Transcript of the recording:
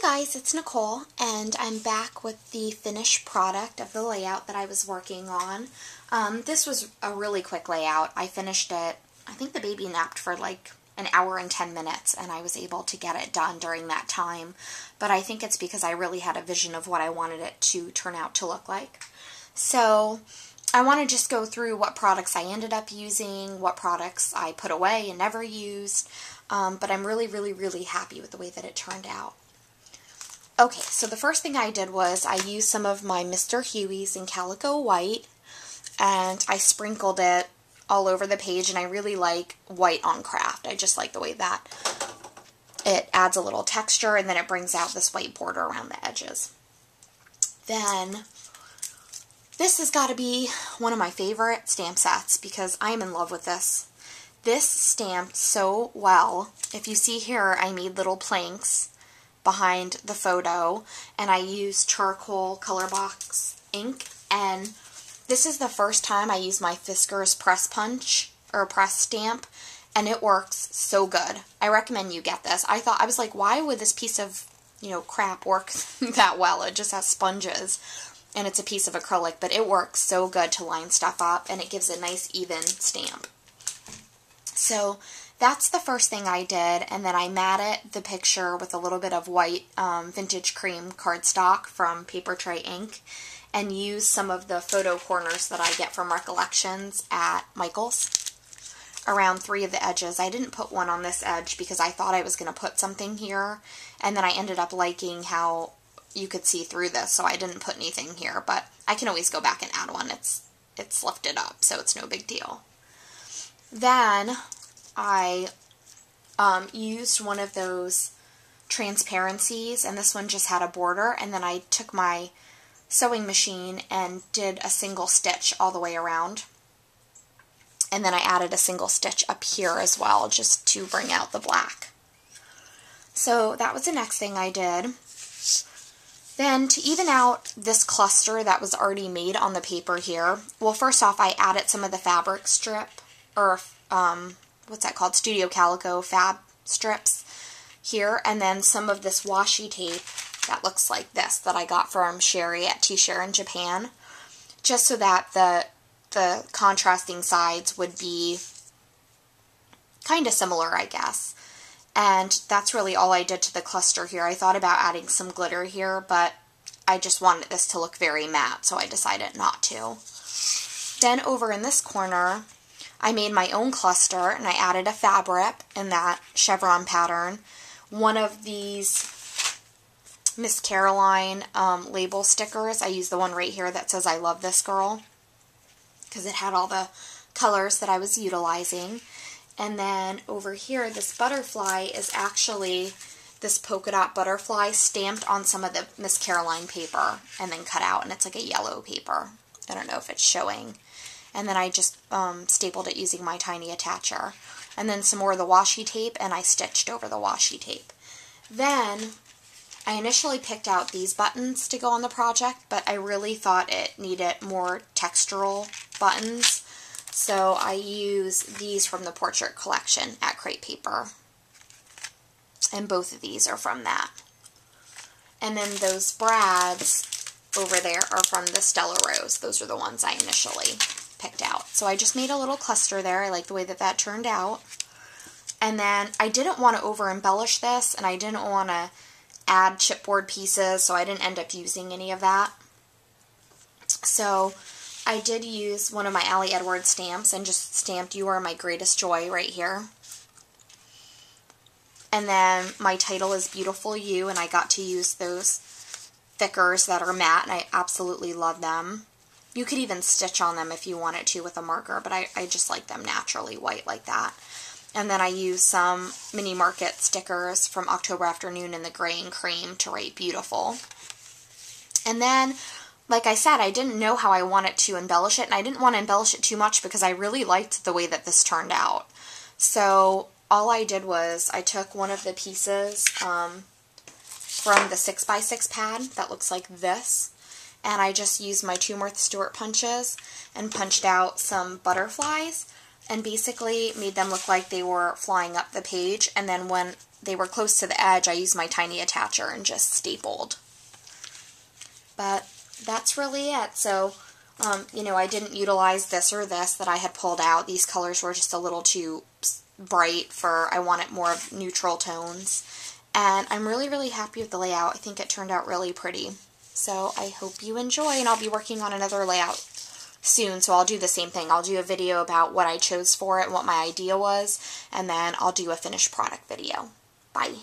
guys, it's Nicole, and I'm back with the finished product of the layout that I was working on. This was a really quick layout. I finished it, I think the baby napped for like an hour and 10 minutes, and I was able to get it done during that time. But I think it's because I really had a vision of what I wanted it to turn out to look like. So I want to just go through what products I ended up using, what products I put away and never used, but I'm really happy with the way that it turned out. Okay, so the first thing I did was I used some of my Mr. Huey's in Calico White, and I sprinkled it all over the page, and I really like white on craft. I just like the way that it adds a little texture, and then it brings out this white border around the edges. Then, this has got to be one of my favorite stamp sets, because I'm in love with this. This stamped so well. If you see here, I made little planks behind the photo, and I used charcoal color box ink, and this is the first time I used my Fiskars press punch, or press stamp, and it works so good. I recommend you get this. I was like, why would this piece of, crap work that well? It just has sponges, and it's a piece of acrylic, but it works so good to line stuff up, and it gives a nice even stamp. So that's the first thing I did, and then I matted the picture with a little bit of white vintage cream cardstock from Paper Tray Ink, and used some of the photo corners that I get from Recollections at Michael's around 3 of the edges. I didn't put one on this edge because I thought I was going to put something here, and then I ended up liking how you could see through this, so I didn't put anything here, but I can always go back and add one. It's lifted up, so it's no big deal. Then I used one of those transparencies, and this one just had a border, and then I took my sewing machine and did a single stitch all the way around. And then I added a single stitch up here as well, just to bring out the black. So that was the next thing I did. Then to even out this cluster that was already made on the paper here, well, first off, I added some of the fabric strip, or what's that called? Studio Calico fab strips here, and then some of this washi tape that looks like this that I got from Sherry at T-Share in Japan, just so that the contrasting sides would be kind of similar, I guess. And that's really all I did to the cluster here. I thought about adding some glitter here, but I just wanted this to look very matte, so I decided not to. Then over in this corner, I made my own cluster, and I added a fabric in that chevron pattern. One of these Miss Caroline label stickers, I used the one right here that says I love this girl, because it had all the colors that I was utilizing. And then over here, this butterfly is actually this polka dot butterfly stamped on some of the Miss Caroline paper and then cut out, and it's like a yellow paper. I don't know if it's showing. And then I just stapled it using my tiny attacher. And then some more of the washi tape, and I stitched over the washi tape. Then I initially picked out these buttons to go on the project, but I really thought it needed more textural buttons. So I used these from the Portrait Collection at Crepe Paper. And both of these are from that. And then those brads over there are from the Stella Rose. Those are the ones I initially picked out. So I just made a little cluster there. I like the way that that turned out. And then I didn't want to over embellish this, and I didn't want to add chipboard pieces, so I didn't end up using any of that. So I did use one of my Allie Edwards stamps and just stamped "You Are My Greatest Joy" right here. And then my title is Beautiful You, and I got to use those thickers that are matte, and I absolutely love them. You could even stitch on them if you wanted to with a marker, but I just like them naturally white like that. And then I used some Mini Market stickers from October Afternoon in the gray and cream to write Beautiful. And then, like I said, I didn't know how I wanted to embellish it, and I didn't want to embellish it too much because I really liked the way that this turned out. So all I did was I took one of the pieces from the 6x6 pad that looks like this, and I just used my 2 Martha Stewart punches and punched out some butterflies and basically made them look like they were flying up the page. And then when they were close to the edge, I used my tiny attacher and just stapled. But that's really it. So, you know, I didn't utilize this or this that I had pulled out. These colors were just a little too bright for, I wanted more of neutral tones. And I'm really, really happy with the layout. I think it turned out really pretty. So I hope you enjoy, and I'll be working on another layout soon, so I'll do the same thing. I'll do a video about what I chose for it and what my idea was, and then I'll do a finished product video. Bye.